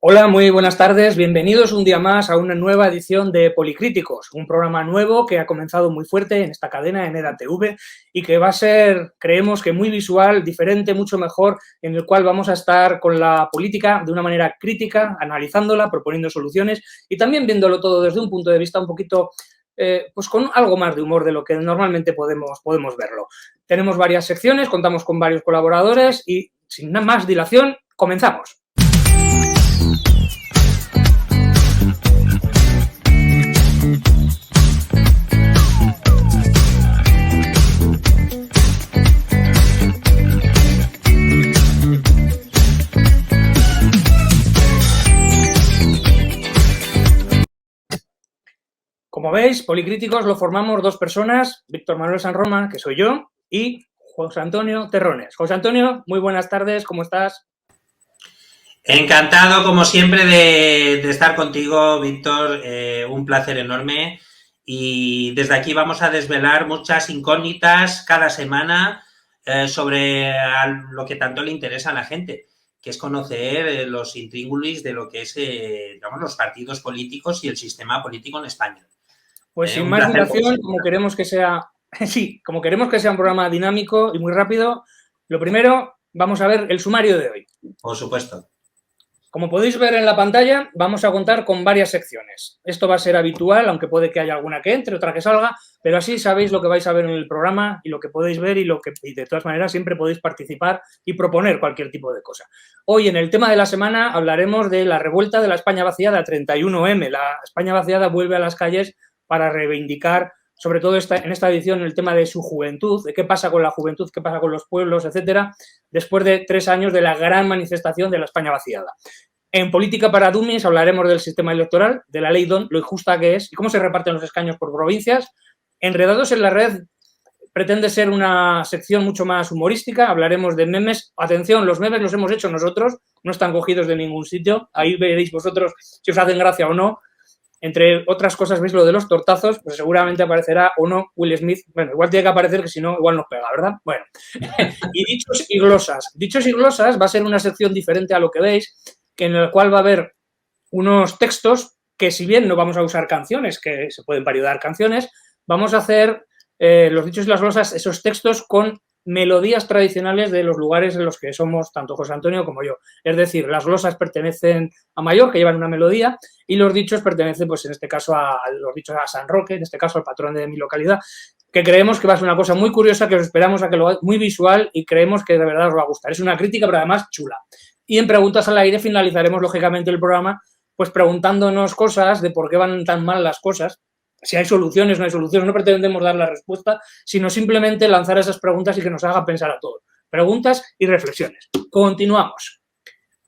Hola, muy buenas tardes. Bienvenidos un día más a una nueva edición de Policríticos, un programa nuevo que ha comenzado muy fuerte en esta cadena, en EDATV, y que va a ser, creemos que muy visual, diferente, mucho mejor, en el cual vamos a estar con la política de una manera crítica, analizándola, proponiendo soluciones y también viéndolo todo desde un punto de vista un poquito, pues con algo más de humor de lo que normalmente podemos verlo. Tenemos varias secciones, contamos con varios colaboradores y sin nada más dilación, comenzamos. Como veis, Policríticos lo formamos dos personas, Víctor Manuel Sanroma, que soy yo, y José Antonio Terrones. José Antonio, muy buenas tardes, ¿cómo estás? Encantado, como siempre, de estar contigo, Víctor. Un placer enorme. Y desde aquí vamos a desvelar muchas incógnitas cada semana sobre lo que tanto le interesa a la gente, que es conocer los intríngulis de lo que es, digamos, los partidos políticos y el sistema político en España. Pues sin Un más placer, dilación, como queremos que sea un programa dinámico y muy rápido, lo primero, vamos a ver el sumario de hoy. Por supuesto. Como podéis ver en la pantalla, vamos a contar con varias secciones. Esto va a ser habitual, aunque puede que haya alguna que entre, otra que salga, pero así sabéis lo que vais a ver en el programa y lo que podéis ver y de todas maneras siempre podéis participar y proponer cualquier tipo de cosa. Hoy, en el tema de la semana, hablaremos de la revuelta de la España vaciada 31M. La España vaciada vuelve a las calles para reivindicar, sobre todo en esta edición, el tema de su juventud, de qué pasa con la juventud, qué pasa con los pueblos, etcétera, después de 3 años de la gran manifestación de la España vaciada. En Política para Dummies hablaremos del sistema electoral, de la ley DON, lo injusta que es y cómo se reparten los escaños por provincias. Enredados en la red pretende ser una sección mucho más humorística, hablaremos de memes. Atención, los memes los hemos hecho nosotros, no están cogidos de ningún sitio, ahí veréis vosotros si os hacen gracia o no. Entre otras cosas, veis lo de los tortazos, pues seguramente aparecerá o no Will Smith. Bueno, igual tiene que aparecer, que si no, igual nos pega, ¿verdad? Bueno, y dichos y glosas. Dichos y glosas va a ser una sección diferente a lo que veis, en el cual va a haber unos textos que, si bien no vamos a usar canciones, que se pueden parodiar canciones, vamos a hacer los dichos y las glosas, esos textos con melodías tradicionales de los lugares en los que somos tanto José Antonio como yo. Es decir, las glosas pertenecen a Mallorca, que llevan una melodía, y los dichos pertenecen, pues en este caso, a San Roque, en este caso al patrón de mi localidad, que creemos que va a ser una cosa muy curiosa, que os esperamos a que lo haga muy visual y creemos que de verdad os va a gustar. Es una crítica, pero además chula. Y en Preguntas al Aire finalizaremos, lógicamente, el programa pues preguntándonos cosas de por qué van tan mal las cosas, si hay soluciones, no hay soluciones. No pretendemos dar la respuesta, sino simplemente lanzar esas preguntas y que nos haga pensar a todos. Preguntas y reflexiones. Continuamos.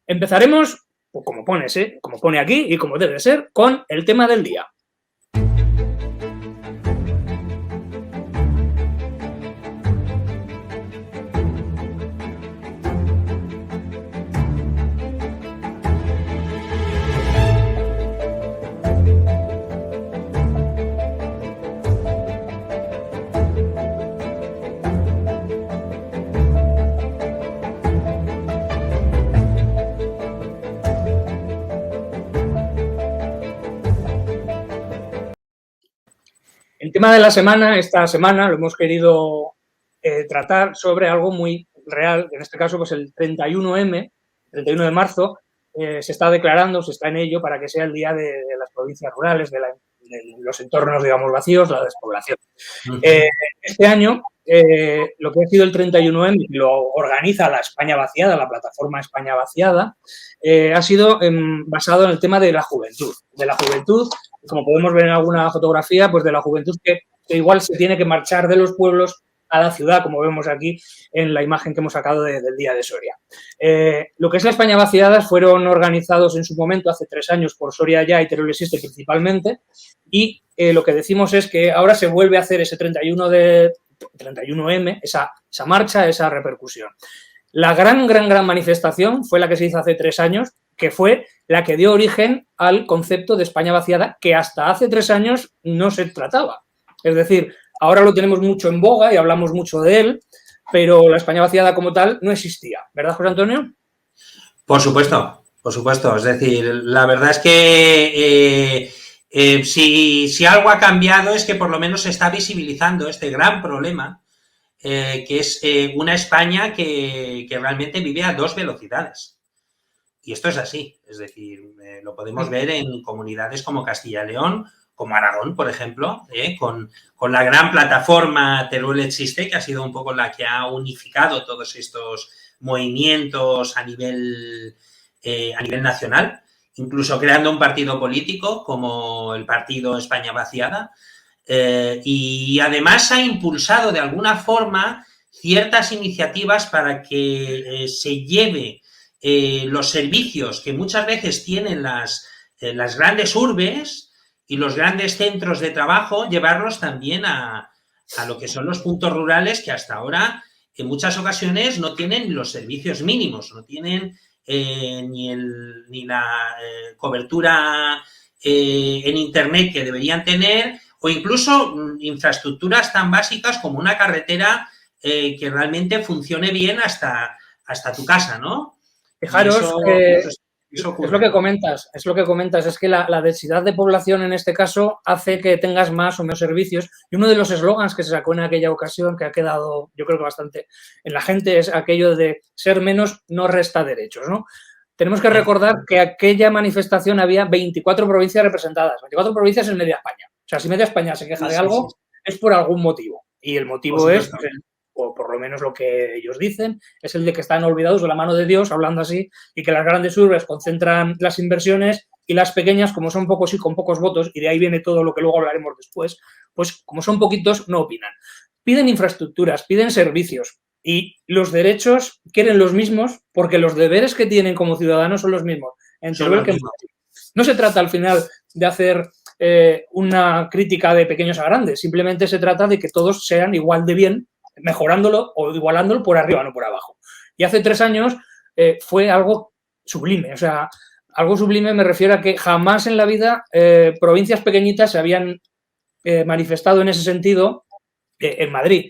Empezaremos, pues como pone aquí y como debe ser, con el tema del día. El tema de la semana, esta semana, lo hemos querido tratar sobre algo muy real, en este caso, pues el 31M, 31 de marzo, se está declarando, se está en ello para que sea el día de las provincias rurales, de los entornos, digamos, vacíos, la despoblación. Este año, lo que ha sido el 31M, lo organiza la España Vaciada, la plataforma España Vaciada, ha sido basado en el tema de la juventud. Como podemos ver en alguna fotografía, pues de la juventud que igual se tiene que marchar de los pueblos a la ciudad, como vemos aquí en la imagen que hemos sacado del día de Soria. Lo que es la España Vaciada fueron organizados en su momento, hace 3 años, por Soria Ya y Teruel Existe principalmente, y lo que decimos es que ahora se vuelve a hacer ese 31M, esa marcha, esa repercusión. La gran manifestación fue la que se hizo hace 3 años, que fue la que dio origen al concepto de España vaciada, que hasta hace 3 años no se trataba. Es decir, ahora lo tenemos mucho en boga y hablamos mucho de él, pero la España vaciada como tal no existía. ¿Verdad, José Antonio? Por supuesto. Por supuesto, es decir, la verdad es que si algo ha cambiado es que por lo menos se está visibilizando este gran problema, que es una España que realmente vive a 2 velocidades. Y esto es así, es decir, lo podemos ver en comunidades como Castilla y León, como Aragón, por ejemplo, con la gran plataforma Teruel Existe, que ha sido un poco la que ha unificado todos estos movimientos a nivel nacional, incluso creando un partido político como el partido España Vaciada, y además ha impulsado de alguna forma ciertas iniciativas para que se lleve los servicios que muchas veces tienen las grandes urbes y los grandes centros de trabajo, llevarlos también a lo que son los puntos rurales, que hasta ahora en muchas ocasiones no tienen los servicios mínimos, no tienen ni la cobertura en Internet que deberían tener, o incluso infraestructuras tan básicas como una carretera que realmente funcione bien hasta tu casa, ¿no? Fijaros, eso es lo que comentas, es que la densidad de población en este caso hace que tengas más o menos servicios, y uno de los eslogans que se sacó en aquella ocasión, que ha quedado yo creo que bastante en la gente, es aquello de ser menos no resta derechos, ¿no? Tenemos que recordar que aquella manifestación había 24 provincias representadas, 24 provincias en media España. O sea, si media España se queja de algo, es por algún motivo, y el motivo es... o por lo menos lo que ellos dicen, es el de que están olvidados de la mano de Dios, hablando así, y que las grandes urbes concentran las inversiones y las pequeñas, como son pocos y con pocos votos, y de ahí viene todo lo que luego hablaremos después, pues como son poquitos, no opinan. Piden infraestructuras, piden servicios, y los derechos quieren los mismos porque los deberes que tienen como ciudadanos son los mismos. No se trata al final de hacer una crítica de pequeños a grandes, simplemente se trata de que todos sean igual de bien, mejorándolo o igualándolo por arriba, no por abajo. Y hace 3 años fue algo sublime. O sea, algo sublime me refiero a que jamás en la vida provincias pequeñitas se habían manifestado en ese sentido en Madrid.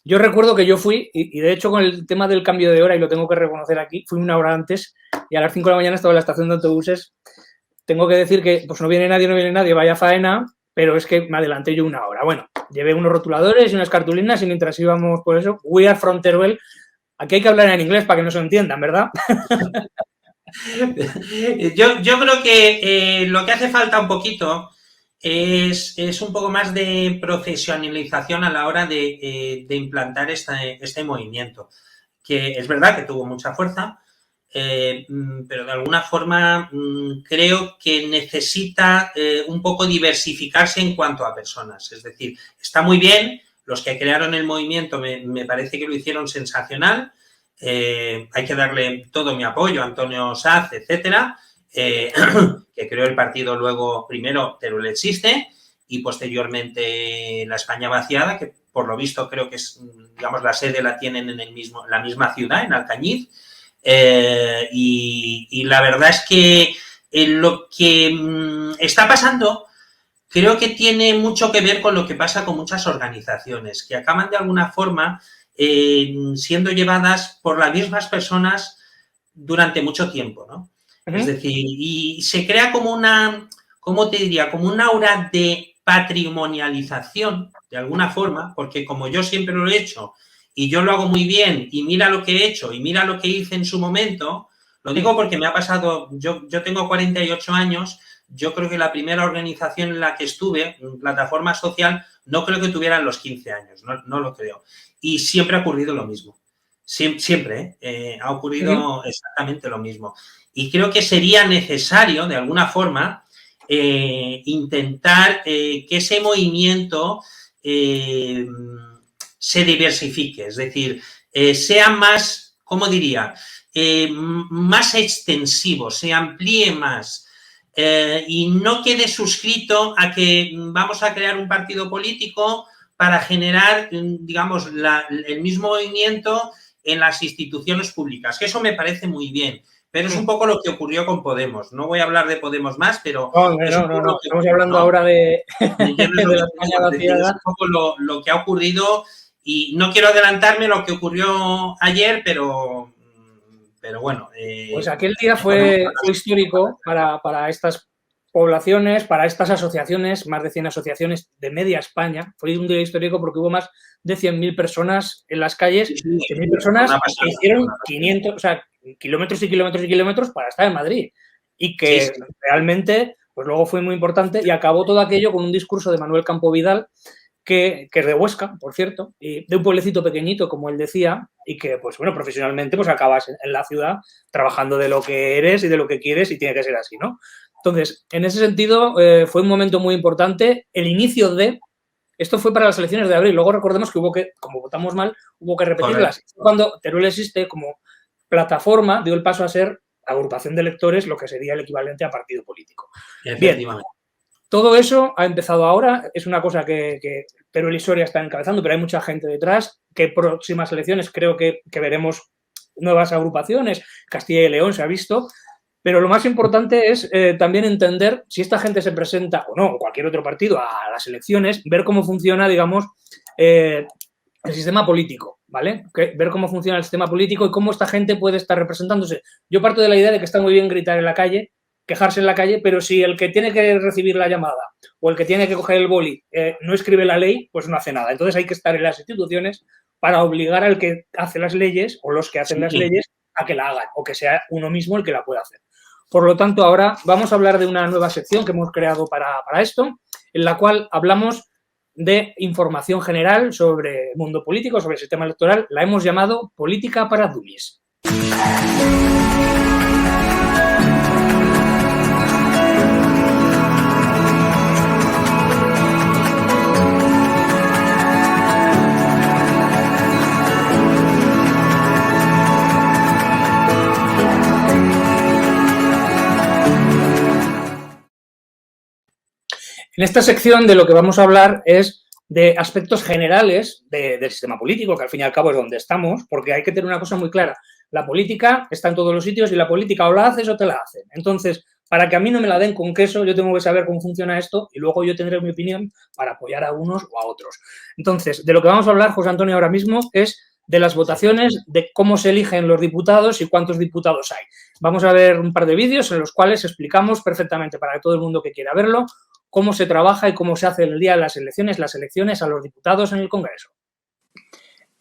Yo recuerdo que yo fui, y de hecho con el tema del cambio de hora, y lo tengo que reconocer aquí, fui 1 hora antes y a las 5 de la mañana estaba en la estación de autobuses. Tengo que decir que pues no viene nadie, vaya faena, pero es que me adelanté yo 1 hora. Bueno, llevé unos rotuladores y unas cartulinas y mientras íbamos por eso, We are from Teruel. Aquí hay que hablar en inglés para que no se entiendan, ¿verdad? Yo creo que lo que hace falta un poquito es un poco más de profesionalización a la hora de implantar este movimiento, que es verdad que tuvo mucha fuerza, pero de alguna forma creo que necesita un poco diversificarse en cuanto a personas. Es decir, está muy bien, los que crearon el movimiento me parece que lo hicieron sensacional, hay que darle todo mi apoyo a Antonio Saz, etcétera, que creó el partido luego, primero Teruel Existe y posteriormente la España Vaciada, que por lo visto creo que es, digamos, la sede la tienen en la misma ciudad, en Alcañiz. Y la verdad es que lo que está pasando creo que tiene mucho que ver con lo que pasa con muchas organizaciones que acaban de alguna forma siendo llevadas por las mismas personas durante mucho tiempo, ¿no? Es decir, y se crea como una, ¿cómo te diría? Como un aura de patrimonialización, de alguna forma, porque como yo siempre lo he hecho y yo lo hago muy bien y mira lo que he hecho y mira lo que hice en su momento, lo digo porque me ha pasado, yo tengo 48 años, yo creo que la primera organización en la que estuve, plataforma social, no creo que tuvieran los 15 años, no lo creo. Y siempre ha ocurrido lo mismo, siempre ha ocurrido exactamente lo mismo. Y creo que sería necesario, de alguna forma, intentar que ese movimiento se diversifique, es decir, sea más, ¿cómo diría?, más extensivo, se amplíe más y no quede suscrito a que vamos a crear un partido político para generar, digamos, el mismo movimiento en las instituciones públicas, que eso me parece muy bien. Pero es un poco lo que ocurrió con Podemos. No voy a hablar de Podemos más, pero... No, estamos hablando ahora de la España Vaciada. Es un poco lo que ha ocurrido y no quiero adelantarme lo que ocurrió ayer, pero pero bueno. Pues aquel día fue histórico para estas poblaciones, para estas asociaciones, más de 100 asociaciones de media España. Fue un día histórico porque hubo más de 100.000 personas en las calles, 100.000 personas que hicieron 500, o sea, kilómetros y kilómetros y kilómetros para estar en Madrid. Y que realmente, pues luego fue muy importante y acabó todo aquello con un discurso de Manuel Campo Vidal, que es de Huesca, por cierto, y de un pueblecito pequeñito, como él decía, y que, pues bueno, profesionalmente pues acabas en la ciudad trabajando de lo que eres y de lo que quieres y tiene que ser así, ¿no? Entonces, en ese sentido, fue un momento muy importante. El inicio de... Esto fue para las elecciones de abril. Luego recordemos que hubo que, como votamos mal, hubo que repetirlas. Cuando Teruel existe como plataforma, dio el paso a ser agrupación de electores, lo que sería el equivalente a partido político. Bien, todo eso ha empezado ahora, es una cosa que Teruel y Soria están encabezando, pero hay mucha gente detrás, que próximas elecciones creo que veremos nuevas agrupaciones, Castilla y León se ha visto, pero lo más importante es también entender si esta gente se presenta o no, o cualquier otro partido, a las elecciones, ver cómo funciona, digamos, el sistema político, ¿vale? Ver cómo funciona el sistema político y cómo esta gente puede estar representándose. Yo parto de la idea de que está muy bien gritar en la calle, quejarse en la calle, pero si el que tiene que recibir la llamada o el que tiene que coger el boli no escribe la ley, pues no hace nada. Entonces hay que estar en las instituciones para obligar al que hace las leyes o los que hacen las leyes a que la hagan o que sea uno mismo el que la pueda hacer. Por lo tanto, ahora vamos a hablar de una nueva sección que hemos creado para esto, en la cual hablamos de información general sobre el mundo político, sobre el sistema electoral. La hemos llamado Política para Dummies. En esta sección de lo que vamos a hablar es de aspectos generales del sistema político, que al fin y al cabo es donde estamos, porque hay que tener una cosa muy clara. La política está en todos los sitios y la política o la haces o te la hacen. Entonces, para que a mí no me la den con queso, yo tengo que saber cómo funciona esto y luego yo tendré mi opinión para apoyar a unos o a otros. Entonces, de lo que vamos a hablar, José Antonio, ahora mismo es de las votaciones, de cómo se eligen los diputados y cuántos diputados hay. Vamos a ver un par de vídeos en los cuales explicamos perfectamente para todo el mundo que quiera verlo cómo se trabaja y cómo se hace el día de las elecciones a los diputados en el Congreso.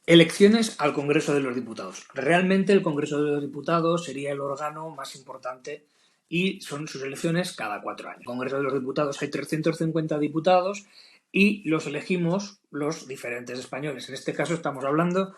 Elecciones al Congreso de los Diputados. Realmente el Congreso de los Diputados sería el órgano más importante y son sus elecciones cada 4 años. En el Congreso de los Diputados hay 350 diputados y los elegimos los diferentes españoles. En este caso estamos hablando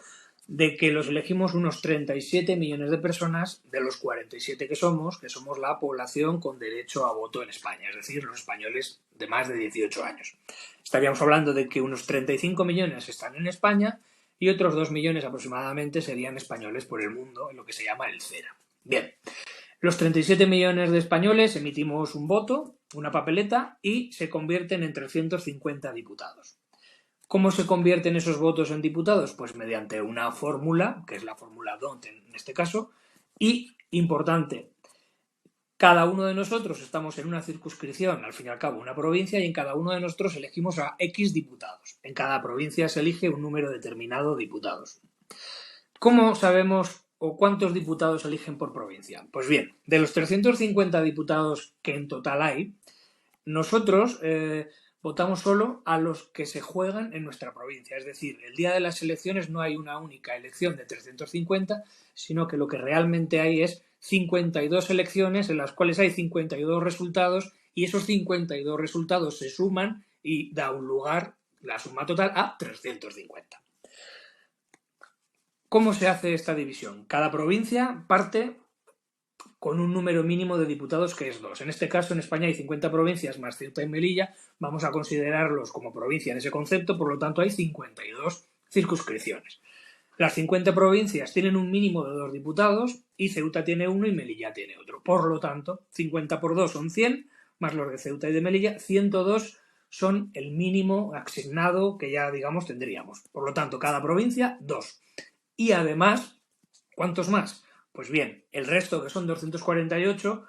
de que los elegimos unos 37 millones de personas de los 47 que somos la población con derecho a voto en España, es decir, los españoles de más de 18 años. Estaríamos hablando de que unos 35 millones están en España y otros 2 millones aproximadamente serían españoles por el mundo, en lo que se llama el CERA. Bien, los 37 millones de españoles emitimos un voto, una papeleta, y se convierten en 350 diputados. ¿Cómo se convierten esos votos en diputados? Pues mediante una fórmula, que es la fórmula DONT en este caso, y, importante, cada uno de nosotros estamos en una circunscripción, al fin y al cabo una provincia, y en cada uno de nosotros elegimos a X diputados. En cada provincia se elige un número determinado de diputados. ¿Cómo sabemos o cuántos diputados eligen por provincia? Pues bien, de los 350 diputados que en total hay, nosotros votamos solo a los que se juegan en nuestra provincia. Es decir, el día de las elecciones no hay una única elección de 350, sino que lo que realmente hay es 52 elecciones en las cuales hay 52 resultados y esos 52 resultados se suman y da un lugar, la suma total, a 350. ¿Cómo se hace esta división? Cada provincia parte con un número mínimo de diputados que es 2. En este caso, en España hay 50 provincias más Ceuta y Melilla. Vamos a considerarlos como provincia en ese concepto, por lo tanto hay 52 circunscripciones. Las 50 provincias tienen un mínimo de 2 diputados y Ceuta tiene 1 y Melilla tiene otro. Por lo tanto, 50 por 2 son 100, más los de Ceuta y de Melilla, 102 son el mínimo asignado que ya, digamos, tendríamos. Por lo tanto, cada provincia, 2. Y además, ¿cuántos más? Pues bien, el resto, que son 248,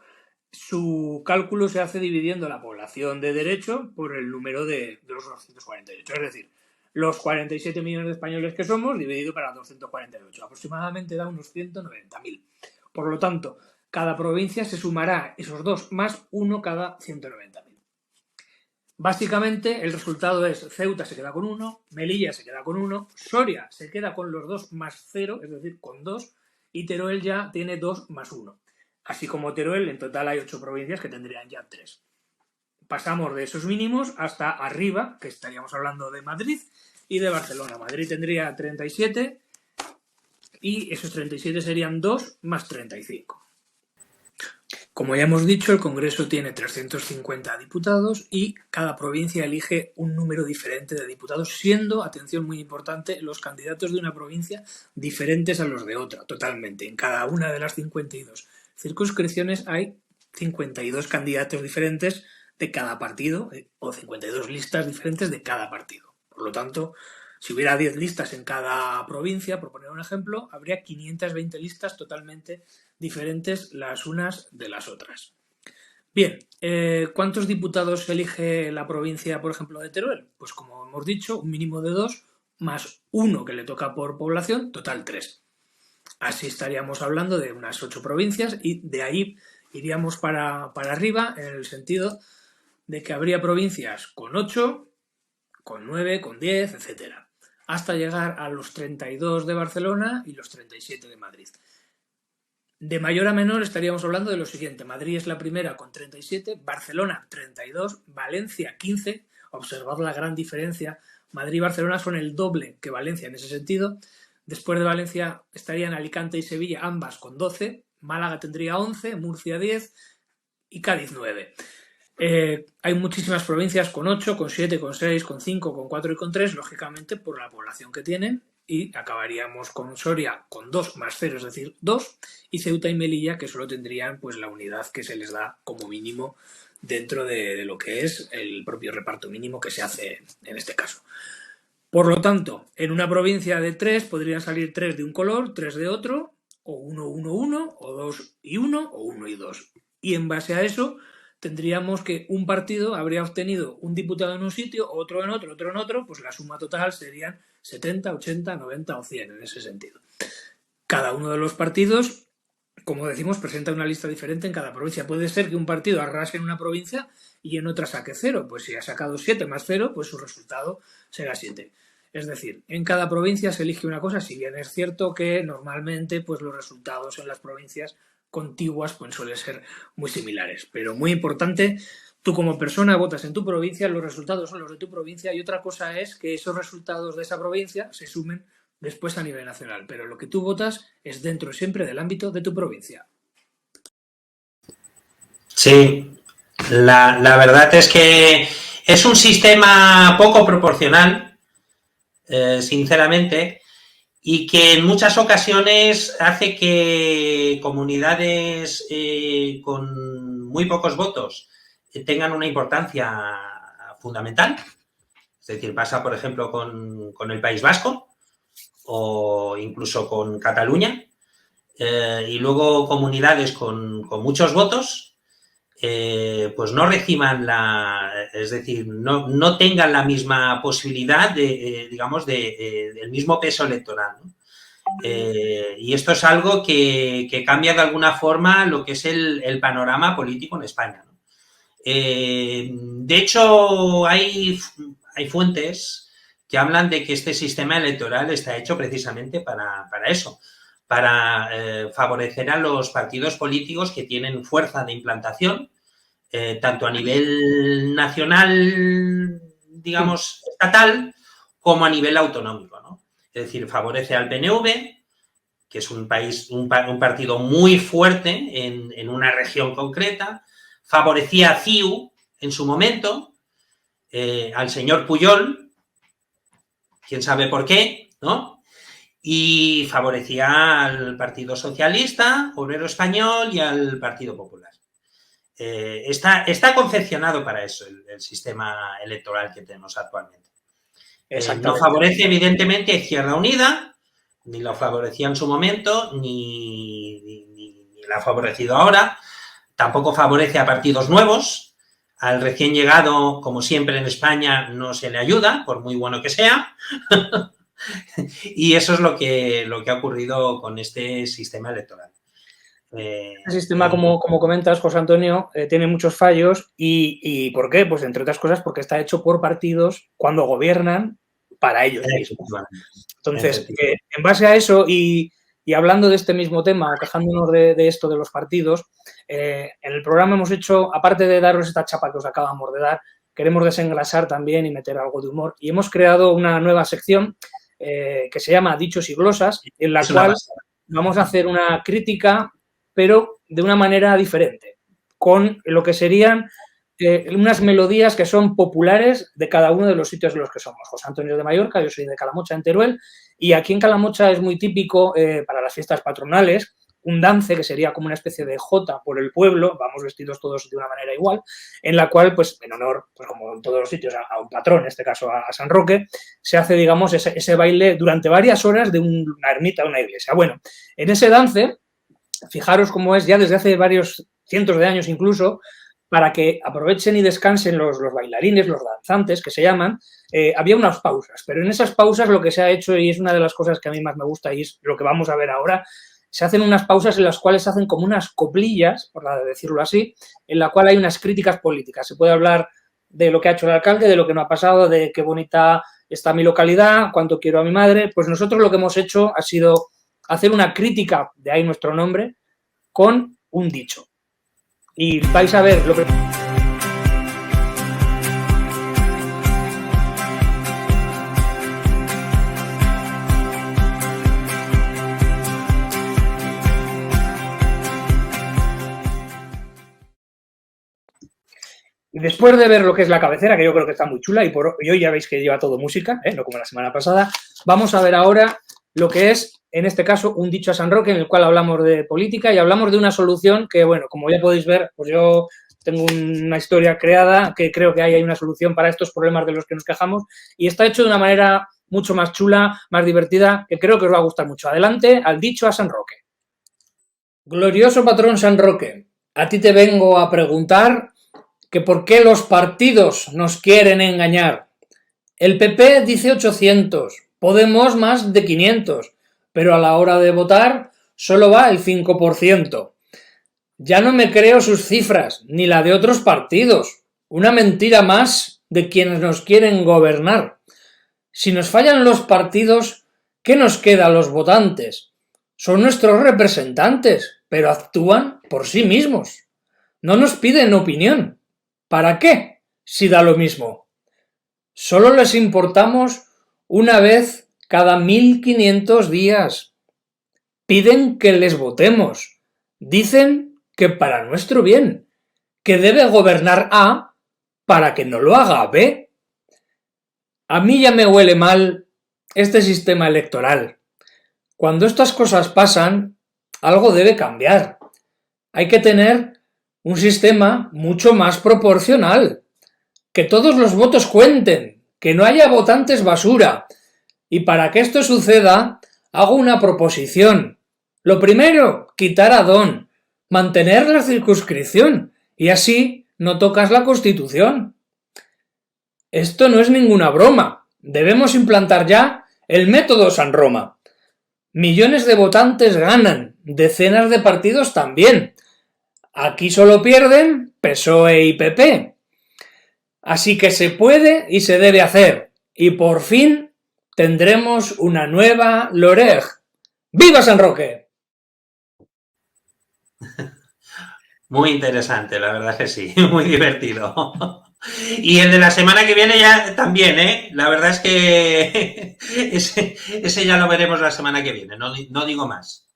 su cálculo se hace dividiendo la población de derecho por el número de los 248. Es decir, los 47 millones de españoles que somos, dividido para 248. Aproximadamente da unos 190.000. Por lo tanto, cada provincia se sumará esos 2 más 1 cada 190.000. Básicamente, el resultado es Ceuta se queda con 1, Melilla se queda con 1, Soria se queda con los 2 más 0, es decir, con 2, y Teruel ya tiene 2 más 1. Así como Teruel, en total hay 8 provincias que tendrían ya 3. Pasamos de esos mínimos hasta arriba, que estaríamos hablando de Madrid y de Barcelona. Madrid tendría 37 y esos 37 serían 2 más 35. Como ya hemos dicho, el Congreso tiene 350 diputados y cada provincia elige un número diferente de diputados, siendo, atención muy importante, los candidatos de una provincia diferentes a los de otra, totalmente. En cada una de las 52 circunscripciones hay 52 candidatos diferentes de cada partido o 52 listas diferentes de cada partido. Por lo tanto, si hubiera 10 listas en cada provincia, por poner un ejemplo, habría 520 listas totalmente diferentes las unas de las otras. Bien, ¿cuántos diputados elige la provincia, por ejemplo, de Teruel? Pues como hemos dicho, un mínimo de 2 más 1 que le toca por población, total 3. Así estaríamos hablando de unas 8 provincias y de ahí iríamos para arriba en el sentido de que habría provincias con 8, con 9, con 10, etcétera, hasta llegar a los 32 de Barcelona y los 37 de Madrid. De mayor a menor estaríamos hablando de lo siguiente: Madrid es la primera con 37, Barcelona 32, Valencia 15, observad la gran diferencia, Madrid y Barcelona son el doble que Valencia en ese sentido. Después de Valencia estarían Alicante y Sevilla, ambas con 12, Málaga tendría 11, Murcia 10 y Cádiz 9. Hay muchísimas provincias con 8, con 7, con 6, con 5, con 4 y con 3, lógicamente por la población que tienen, y acabaríamos con Soria con 2 más 0, es decir, 2, y Ceuta y Melilla que solo tendrían pues la unidad que se les da como mínimo dentro de lo que es el propio reparto mínimo que se hace en este caso. Por lo tanto, en una provincia de 3 podrían salir 3 de un color, 3 de otro, o 1, 1, 1, o 2 y 1, o 1 y 2. Y en base a eso tendríamos que un partido habría obtenido un diputado en un sitio, otro en otro, otro en otro, pues la suma total serían 70, 80, 90 o 100 en ese sentido. Cada uno de los partidos, como decimos, presenta una lista diferente en cada provincia. Puede ser que un partido arrase en una provincia y en otra saque 0. Pues si ha sacado 7 más 0, pues su resultado será 7. Es decir, en cada provincia se elige una cosa, si bien es cierto que normalmente pues los resultados en las provincias contiguas pues suelen ser muy similares. Pero muy importante, tú como persona votas en tu provincia, los resultados son los de tu provincia, y otra cosa es que esos resultados de esa provincia se sumen después a nivel nacional. Pero lo que tú votas es dentro siempre del ámbito de tu provincia. Sí, la verdad es que es un sistema poco proporcional, sinceramente, y que en muchas ocasiones hace que comunidades con muy pocos votos tengan una importancia fundamental. Es decir, pasa, por ejemplo, con el País Vasco o incluso con Cataluña, y luego comunidades con muchos votos pues no reciban es decir, no tengan la misma posibilidad del mismo peso electoral, ¿no? Y esto es algo que cambia de alguna forma lo que es el panorama político en España, ¿no? De hecho, hay fuentes que hablan de que este sistema electoral está hecho precisamente para eso, para favorecer a los partidos políticos que tienen fuerza de implantación, tanto a nivel nacional, digamos, estatal, como a nivel autonómico, ¿no? Es decir, favorece al PNV, que es un partido muy fuerte en una región concreta, favorecía a CiU en su momento, al señor Pujol, quién sabe por qué, ¿no? Y favorecía al Partido Socialista, Obrero Español y al Partido Popular. Está confeccionado para eso el sistema electoral que tenemos actualmente. No favorece, evidentemente, a Izquierda Unida, ni lo favorecía en su momento, ni la ha favorecido ahora. Tampoco favorece a partidos nuevos. Al recién llegado, como siempre en España, no se le ayuda, por muy bueno que sea. Y eso es lo que ha ocurrido con este sistema electoral. El sistema, como comentas, José Antonio, tiene muchos fallos. ¿Y por qué? Pues entre otras cosas porque está hecho por partidos cuando gobiernan para ellos mismos. Entonces, en base a eso y hablando de este mismo tema, quejándonos de esto de los partidos, en el programa hemos hecho, aparte de daros esta chapa que os acabamos de dar, queremos desengrasar también y meter algo de humor. Y hemos creado una nueva sección que se llama Dichos y Glosas, en la cual vamos a hacer una crítica, pero de una manera diferente, con lo que serían unas melodías que son populares de cada uno de los sitios en los que somos. José Antonio de Mallorca, yo soy de Calamocha, en Teruel, y aquí en Calamocha es muy típico para las fiestas patronales un dance que sería como una especie de jota por el pueblo, vamos vestidos todos de una manera igual, en la cual, pues en honor, pues como en todos los sitios, a un patrón, en este caso a San Roque, se hace, digamos, ese baile durante varias horas de una ermita, una iglesia. Bueno, en ese dance, fijaros cómo es ya desde hace varios cientos de años incluso, para que aprovechen y descansen los bailarines, los danzantes, que se llaman, había unas pausas, pero en esas pausas lo que se ha hecho, y es una de las cosas que a mí más me gusta y es lo que vamos a ver ahora, se hacen unas pausas en las cuales se hacen como unas coplillas, por decirlo así, en la cual hay unas críticas políticas. Se puede hablar de lo que ha hecho el alcalde, de lo que no ha pasado, de qué bonita está mi localidad, cuánto quiero a mi madre. Pues nosotros lo que hemos hecho ha sido hacer una crítica, de ahí nuestro nombre, con un dicho. Y vais a ver lo que... Y después de ver lo que es la cabecera, que yo creo que está muy chula, y hoy ya veis que lleva todo música, no como la semana pasada, vamos a ver ahora lo que es, en este caso, un dicho a San Roque, en el cual hablamos de política y hablamos de una solución que, bueno, como ya podéis ver, pues yo tengo una historia creada que creo que hay una solución para estos problemas de los que nos quejamos y está hecho de una manera mucho más chula, más divertida, que creo que os va a gustar mucho. Adelante al dicho a San Roque. Glorioso patrón San Roque, a ti te vengo a preguntar que por qué los partidos nos quieren engañar. El PP dice 800, Podemos más de 500, pero a la hora de votar solo va el 5%. Ya no me creo sus cifras, ni la de otros partidos. Una mentira más de quienes nos quieren gobernar. Si nos fallan los partidos, ¿qué nos queda a los votantes? Son nuestros representantes, pero actúan por sí mismos. No nos piden opinión. ¿Para qué? Si da lo mismo. Solo les importamos una vez cada 1500 días. Piden que les votemos. Dicen que para nuestro bien, que debe gobernar A para que no lo haga B. A mí ya me huele mal este sistema electoral. Cuando estas cosas pasan, algo debe cambiar. Hay que tener un sistema mucho más proporcional. Que todos los votos cuenten, que no haya votantes basura. Y para que esto suceda, hago una proposición. Lo primero, quitar a Don, mantener la circunscripción, y así no tocas la Constitución. Esto no es ninguna broma. Debemos implantar ya el método San Roma. Millones de votantes ganan, decenas de partidos también. Aquí solo pierden PSOE y PP. Así que se puede y se debe hacer. Y por fin tendremos una nueva LOREG. ¡Viva San Roque! Muy interesante, la verdad que sí. Muy divertido. Y el de la semana que viene ya también, ¿eh? La verdad es que ese ya lo veremos la semana que viene, no digo más.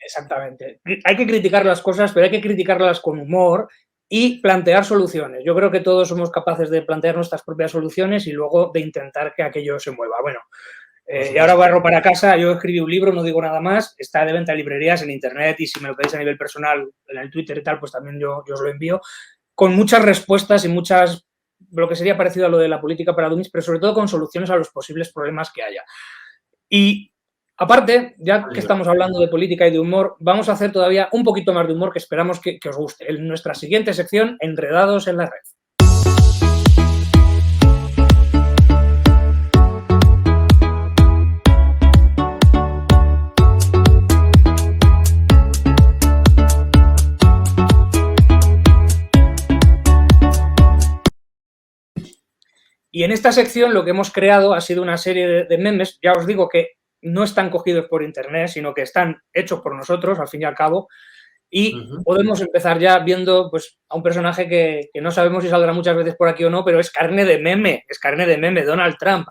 Exactamente. Hay que criticar las cosas, pero hay que criticarlas con humor y plantear soluciones. Yo creo que todos somos capaces de plantear nuestras propias soluciones y luego de intentar que aquello se mueva. Bueno, y ahora barro para casa. Yo escribí un libro, no digo nada más. Está de venta en librerías, en internet, y si me lo pedís a nivel personal, en el Twitter y tal, pues también yo os lo envío. Con muchas respuestas y muchas, lo que sería parecido a lo de la política para dummies, pero sobre todo con soluciones a los posibles problemas que haya. Y aparte, ya que estamos hablando de política y de humor, vamos a hacer todavía un poquito más de humor que esperamos que os guste. En nuestra siguiente sección, Enredados en la Red. Y en esta sección lo que hemos creado ha sido una serie de memes, ya os digo que no están cogidos por internet, sino que están hechos por nosotros, al fin y al cabo, y podemos empezar ya viendo pues, a un personaje que no sabemos si saldrá muchas veces por aquí o no, pero es carne de meme, Donald Trump.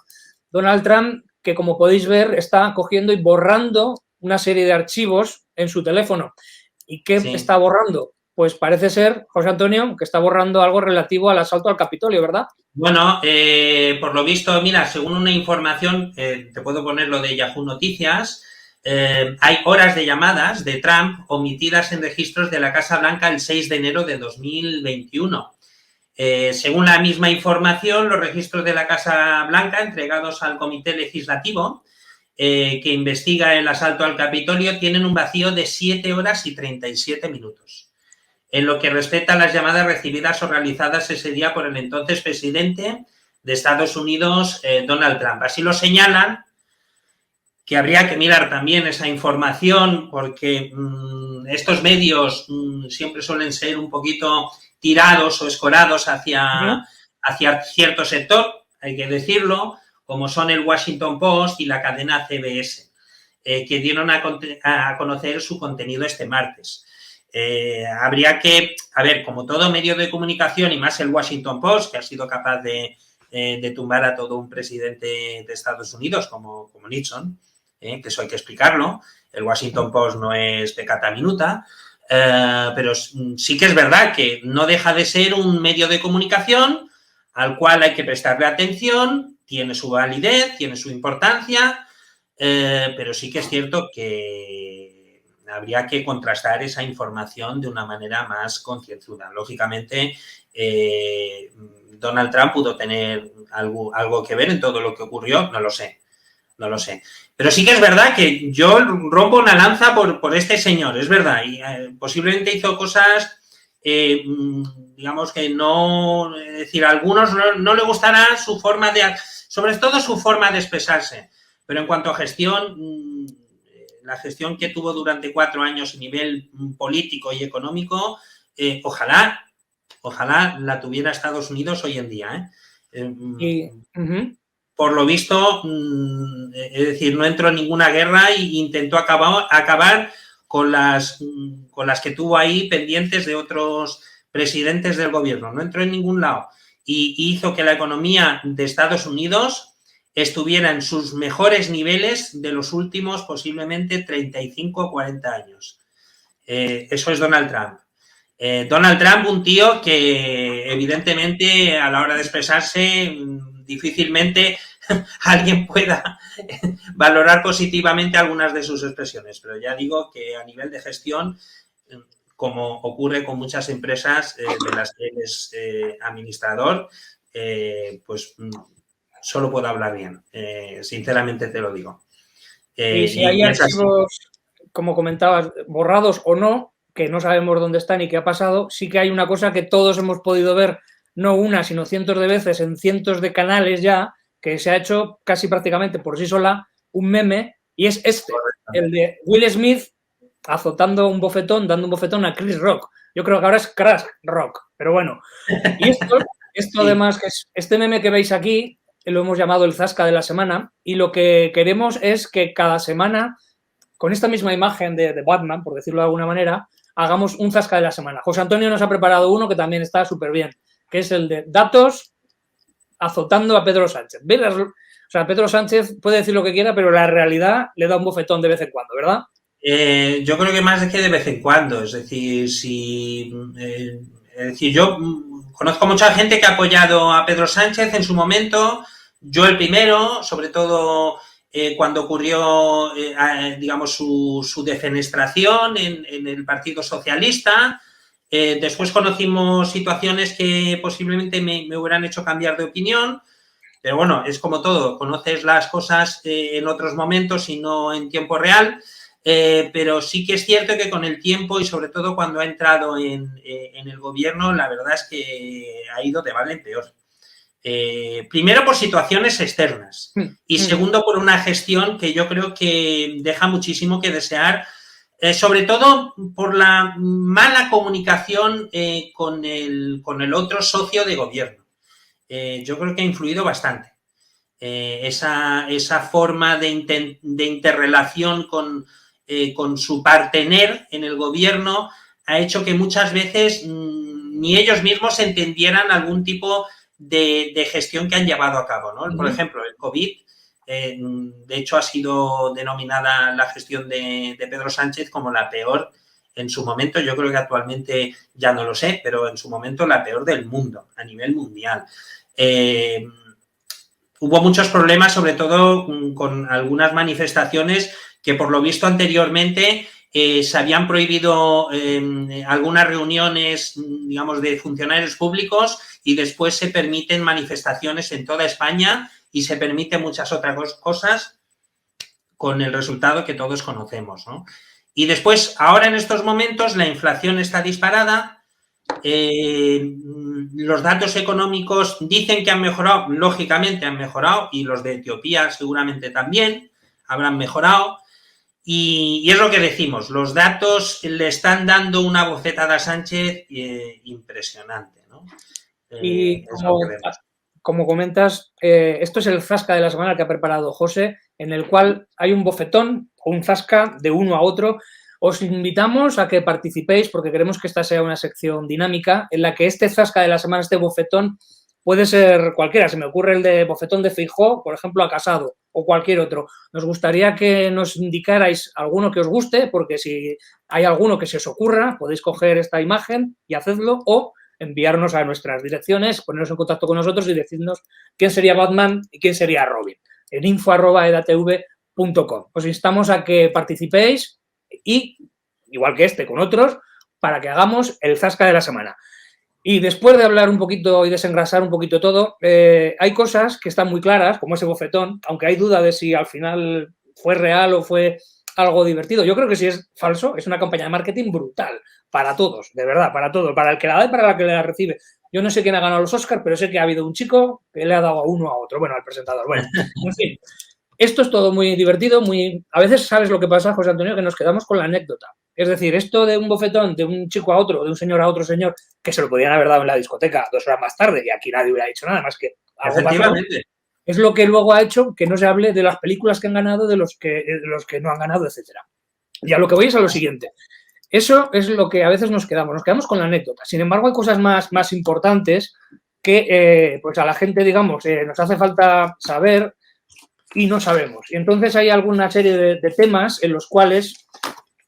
Donald Trump, que como podéis ver, está cogiendo y borrando una serie de archivos en su teléfono. ¿Y qué está borrando? Pues parece ser, José Antonio, que está borrando algo relativo al asalto al Capitolio, ¿verdad? Bueno, por lo visto, mira, según una información, te puedo poner lo de Yahoo Noticias, hay horas de llamadas de Trump omitidas en registros de la Casa Blanca el 6 de enero de 2021. Según la misma información, los registros de la Casa Blanca entregados al Comité Legislativo que investiga el asalto al Capitolio tienen un vacío de 7 horas y 37 minutos. En lo que respecta a las llamadas recibidas o realizadas ese día por el entonces presidente de Estados Unidos, Donald Trump. Así lo señalan, que habría que mirar también esa información porque estos medios siempre suelen ser un poquito tirados o escorados hacia cierto sector, hay que decirlo, como son el Washington Post y la cadena CBS, que dieron a conocer su contenido este martes. Habría que, a ver, como todo medio de comunicación y más el Washington Post, que ha sido capaz de tumbar a todo un presidente de Estados Unidos como Nixon, que eso hay que explicarlo, el Washington Post no es pecata minuta, pero sí que es verdad que no deja de ser un medio de comunicación al cual hay que prestarle atención, tiene su validez, tiene su importancia, pero sí que es cierto que habría que contrastar esa información de una manera más concienzuda. Lógicamente, Donald Trump pudo tener algo que ver en todo lo que ocurrió, no lo sé. Pero sí que es verdad que yo rompo una lanza por este señor, es verdad, y posiblemente hizo cosas, digamos que no, es decir, a algunos no le gustará su forma de, sobre todo su forma de expresarse, pero en cuanto a gestión, la gestión que tuvo durante 4 años a nivel político y económico, ojalá la tuviera Estados Unidos hoy en día. Por lo visto, es decir, no entró en ninguna guerra e intentó acabar con las que tuvo ahí pendientes de otros presidentes del gobierno. No entró en ningún lado y hizo que la economía de Estados Unidos estuviera en sus mejores niveles de los últimos posiblemente 35 o 40 años. Eso es Donald Trump. Donald Trump, un tío que evidentemente a la hora de expresarse difícilmente alguien pueda valorar positivamente algunas de sus expresiones, pero ya digo que a nivel de gestión, como ocurre con muchas empresas de las que es administrador, pues solo puedo hablar bien, sinceramente te lo digo. Y si hay archivos, como comentabas, borrados o no, que no sabemos dónde están y qué ha pasado, sí que hay una cosa que todos hemos podido ver, no una, sino cientos de veces en cientos de canales ya, que se ha hecho casi prácticamente por sí sola un meme, y es este, el de Will Smith azotando un bofetón, dando un bofetón a Chris Rock. Yo creo que ahora es Crash Rock, pero bueno. Y esto además, que es este meme que veis aquí, lo hemos llamado el Zasca de la semana, y lo que queremos es que cada semana, con esta misma imagen de Batman, por decirlo de alguna manera, hagamos un Zasca de la semana. José Antonio nos ha preparado uno que también está súper bien, que es el de datos azotando a Pedro Sánchez. O sea, Pedro Sánchez puede decir lo que quiera, pero la realidad le da un bofetón de vez en cuando, ¿verdad? Yo creo que más que de vez en cuando. Es decir, yo conozco mucha gente que ha apoyado a Pedro Sánchez en su momento. Yo el primero, sobre todo cuando ocurrió, digamos, su defenestración en el Partido Socialista. Después conocimos situaciones que posiblemente me hubieran hecho cambiar de opinión, pero bueno, es como todo, conoces las cosas en otros momentos y no en tiempo real, pero sí que es cierto que con el tiempo y sobre todo cuando ha entrado en el gobierno, la verdad es que ha ido de mal en peor. Primero por situaciones externas y segundo por una gestión que yo creo que deja muchísimo que desear, sobre todo por la mala comunicación con el otro socio de gobierno. yo creo que ha influido bastante. Esa forma de interrelación con su partener en el gobierno ha hecho que muchas veces ni ellos mismos entendieran algún tipo de gestión que han llevado a cabo, ¿no? Por ejemplo, el COVID, de hecho, ha sido denominada la gestión de Pedro Sánchez como la peor en su momento. Yo creo que actualmente ya no lo sé, pero en su momento la peor del mundo, a nivel mundial. Hubo muchos problemas, sobre todo con algunas manifestaciones que, por lo visto anteriormente, se habían prohibido algunas reuniones, digamos, de funcionarios públicos y después se permiten manifestaciones en toda España y se permiten muchas otras cosas con el resultado que todos conocemos, ¿no? Y después, ahora en estos momentos, la inflación está disparada. Los datos económicos dicen que han mejorado, lógicamente han mejorado, y los de Etiopía seguramente también habrán mejorado. Y es lo que decimos, los datos le están dando una bofetada a Sánchez impresionante, ¿no? Y como comentas, esto es el zasca de la semana que ha preparado José, en el cual hay un bofetón o un zasca de uno a otro. Os invitamos a que participéis porque queremos que esta sea una sección dinámica en la que este zasca de la semana, este bofetón, puede ser cualquiera. Se me ocurre el de bofetón de Feijóo, por ejemplo, a Casado o cualquier otro. Nos gustaría que nos indicarais alguno que os guste, porque si hay alguno que se os ocurra, podéis coger esta imagen y hacedlo, o enviarnos a nuestras direcciones, poneros en contacto con nosotros y decirnos quién sería Batman y quién sería Robin, en info@edatv.com. Os instamos a que participéis y, igual que este, con otros, para que hagamos el zasca de la semana. Y después de hablar un poquito y desengrasar un poquito todo, hay cosas que están muy claras, como ese bofetón, aunque hay duda de si al final fue real o fue algo divertido. Yo creo que si es falso, es una campaña de marketing brutal para todos, de verdad, para todos, para el que la da y para el que la recibe. Yo no sé quién ha ganado los Oscars, pero sé que ha habido un chico que le ha dado a uno a otro, bueno, al presentador. Bueno, en fin, esto es todo muy divertido, muy... A veces sabes lo que pasa, José Antonio, que nos quedamos con la anécdota. Es decir, esto de un bofetón de un chico a otro, de un señor a otro señor, que se lo podían haber dado en la discoteca 2 horas más tarde y aquí nadie hubiera dicho nada más que algo pasó, es lo que luego ha hecho que no se hable de las películas que han ganado, de los que no han ganado, etcétera. Y a lo que voy es a lo siguiente. Eso es lo que a veces nos quedamos con la anécdota. Sin embargo, hay cosas más importantes que pues a la gente, digamos, nos hace falta saber y no sabemos. Y entonces hay alguna serie de temas en los cuales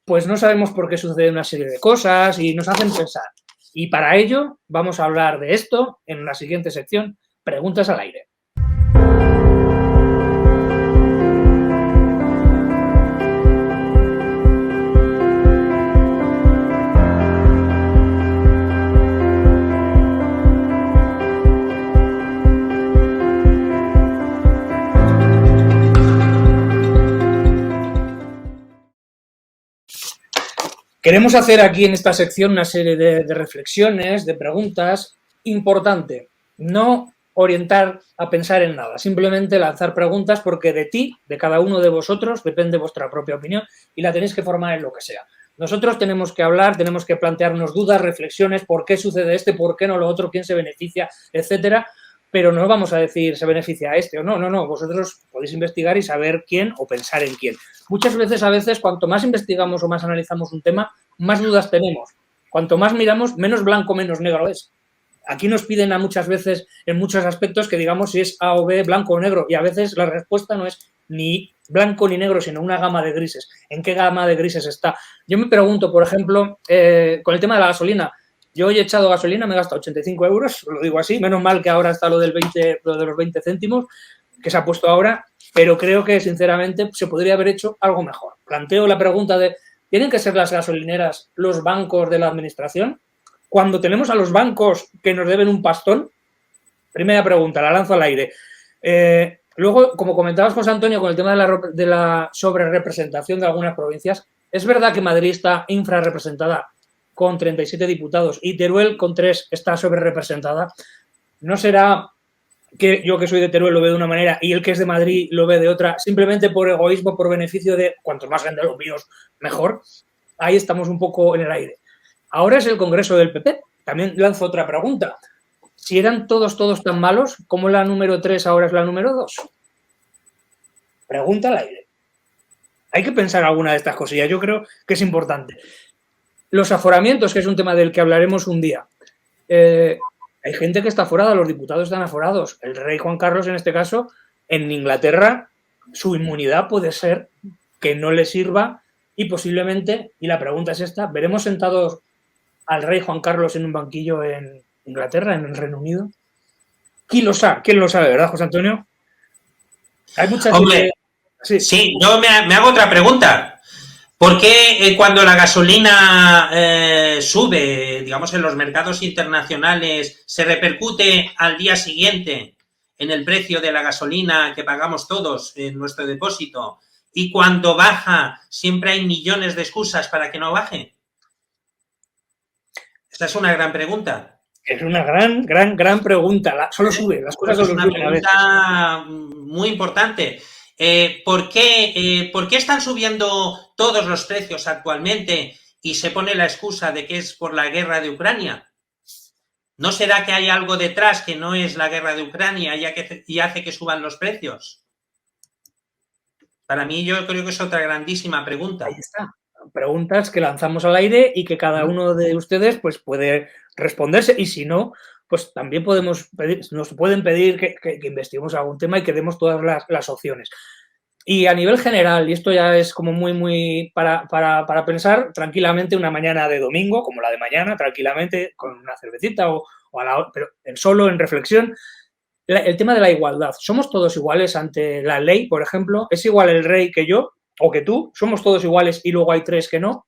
pues no sabemos por qué sucede una serie de cosas y nos hacen pensar. Y para ello vamos a hablar de esto en la siguiente sección, Preguntas al aire. Queremos hacer aquí en esta sección una serie de reflexiones, de preguntas. Importante, no orientar a pensar en nada, simplemente lanzar preguntas porque de ti, de cada uno de vosotros, depende vuestra propia opinión y la tenéis que formar en lo que sea. Nosotros tenemos que hablar, tenemos que plantearnos dudas, reflexiones, por qué sucede por qué no lo otro, quién se beneficia, etcétera, pero no vamos a decir se beneficia a este o no, no, vosotros podéis investigar y saber quién o pensar en quién. Muchas veces, cuanto más investigamos o más analizamos un tema, más dudas tenemos. Cuanto más miramos, menos blanco, menos negro es. Aquí nos piden a muchas veces, en muchos aspectos, que digamos si es A o B, blanco o negro, y a veces la respuesta no es ni blanco ni negro, sino una gama de grises. ¿En qué gama de grises está? Yo me pregunto, por ejemplo, con el tema de la gasolina. Yo hoy he echado gasolina, me he gastado 85 euros, lo digo así, menos mal que ahora está lo de los 20 céntimos, que se ha puesto ahora, pero creo que, sinceramente, se podría haber hecho algo mejor. Planteo la pregunta de, ¿tienen que ser las gasolineras los bancos de la administración? Cuando tenemos a los bancos que nos deben un pastón, primera pregunta, la lanzo al aire. Luego, como comentabas, José Antonio, con el tema de la sobrerepresentación de algunas provincias, es verdad que Madrid está infrarrepresentada con 37 diputados y Teruel con 3 está sobrerepresentada. ¿No será que yo, que soy de Teruel, lo veo de una manera y el que es de Madrid lo ve de otra, simplemente por egoísmo, por beneficio de cuanto más grande los míos, mejor? Ahí estamos un poco en el aire. Ahora es el Congreso del PP. También lanzo otra pregunta. si eran todos tan malos, ¿cómo la número 3 ahora es la número 2? Pregunta al aire. Hay que pensar alguna de estas cosillas, yo creo que es importante. Los aforamientos, que es un tema del que hablaremos un día. Hay gente que está aforada, los diputados están aforados. El rey Juan Carlos, en este caso, en Inglaterra, su inmunidad puede ser que no le sirva y posiblemente, y la pregunta es esta, ¿veremos sentados al rey Juan Carlos en un banquillo en Inglaterra, en el Reino Unido? ¿Quién lo sabe, verdad, José Antonio? Hay muchas... Hombre, sí, yo me hago otra pregunta. ¿Por qué cuando la gasolina sube, digamos, en los mercados internacionales, se repercute al día siguiente en el precio de la gasolina que pagamos todos en nuestro depósito? Y cuando baja, siempre hay millones de excusas para que no baje. Esta es una gran pregunta. Es una gran pregunta. Solo sube, las cosas solo suben a veces. Es una pregunta muy importante. ¿Por qué están subiendo todos los precios actualmente y se pone la excusa de que es por la guerra de Ucrania? ¿No será que hay algo detrás que no es la guerra de Ucrania y hace que suban los precios? Para mí, yo creo que es otra grandísima pregunta. Ahí está. Preguntas que lanzamos al aire y que cada uno de ustedes pues, puede responderse. Y si no, pues también nos pueden pedir que investiguemos algún tema y que demos todas las opciones. Y a nivel general, y esto ya es como muy para pensar tranquilamente una mañana de domingo, como la de mañana, tranquilamente, con una cervecita pero solo en reflexión, el tema de la igualdad. ¿Somos todos iguales ante la ley, por ejemplo? ¿Es igual el rey que yo o que tú? ¿Somos todos iguales y luego hay 3 que no?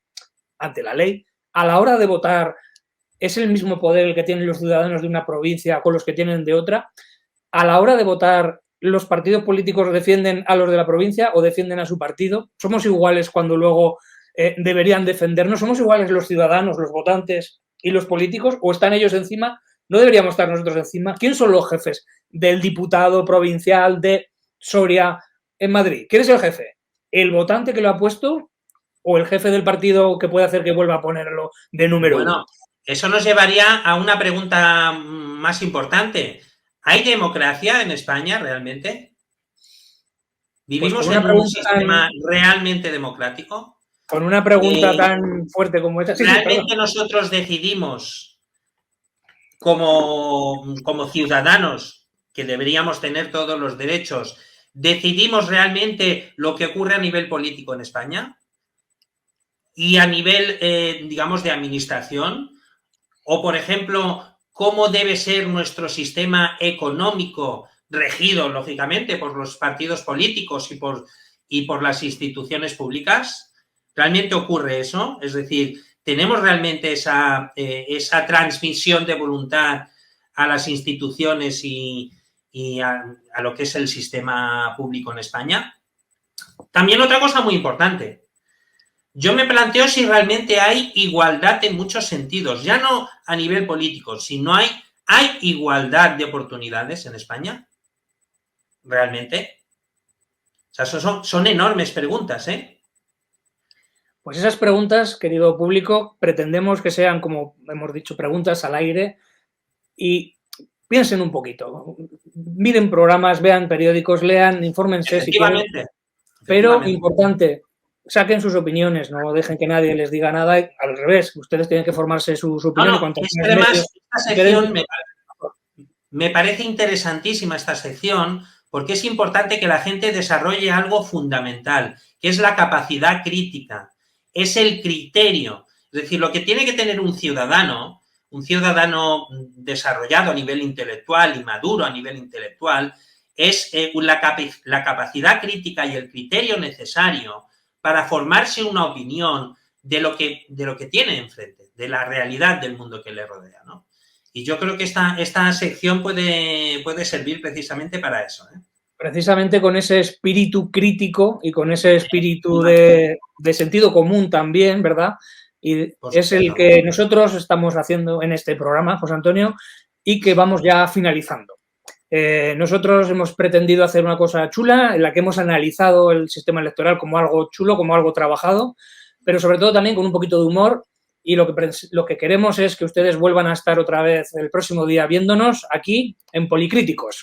Ante la ley. A la hora de votar, ¿es el mismo poder el que tienen los ciudadanos de una provincia con los que tienen de otra? A la hora de votar, ¿los partidos políticos defienden a los de la provincia o defienden a su partido? ¿Somos iguales cuando luego deberían defendernos? ¿Somos iguales los ciudadanos, los votantes y los políticos? ¿O están ellos encima? ¿No deberíamos estar nosotros encima? ¿Quién son los jefes del diputado provincial de Soria en Madrid? ¿Quién es el jefe? ¿El votante que lo ha puesto o el jefe del partido que puede hacer que vuelva a ponerlo de número 1? Bueno, eso nos llevaría a una pregunta más importante. ¿Hay democracia en España realmente? ¿Vivimos en un sistema realmente democrático? Con una pregunta tan fuerte como esta. ¿Realmente nosotros decidimos como ciudadanos, que deberíamos tener todos los derechos, decidimos realmente lo que ocurre a nivel político en España? Y a nivel, digamos, de administración, o por ejemplo, cómo debe ser nuestro sistema económico, regido, lógicamente, por los partidos políticos y por las instituciones públicas. ¿Realmente ocurre eso? Es decir, ¿tenemos realmente esa transmisión de voluntad a las instituciones y a lo que es el sistema público en España? También otra cosa muy importante. Yo me planteo si realmente hay igualdad en muchos sentidos, ya no a nivel político, sino hay igualdad de oportunidades en España. ¿Realmente? O sea, son enormes preguntas, ¿eh? Pues esas preguntas, querido público, pretendemos que sean, como hemos dicho, preguntas al aire y piensen un poquito. Miren programas, vean periódicos, lean, infórmense si quieren. Pero importante, saquen sus opiniones, no dejen que nadie les diga nada. Al revés, ustedes tienen que formarse sus opiniones. Además, esta sección me parece interesantísima, esta sección, porque es importante que la gente desarrolle algo fundamental, que es la capacidad crítica, es el criterio. Es decir, lo que tiene que tener un ciudadano desarrollado a nivel intelectual y maduro a nivel intelectual, es la capacidad crítica y el criterio necesario para formarse una opinión de lo que tiene enfrente, de la realidad del mundo que le rodea, ¿no? Y yo creo que esta sección puede servir precisamente para eso, ¿eh? Precisamente con ese espíritu crítico y con ese espíritu de sentido común también, ¿verdad? Y es el que nosotros estamos haciendo en este programa, José Antonio, y que vamos ya finalizando. Nosotros hemos pretendido hacer una cosa chula en la que hemos analizado el sistema electoral como algo chulo, como algo trabajado, pero sobre todo también con un poquito de humor y lo que queremos es que ustedes vuelvan a estar otra vez el próximo día viéndonos aquí en Policríticos.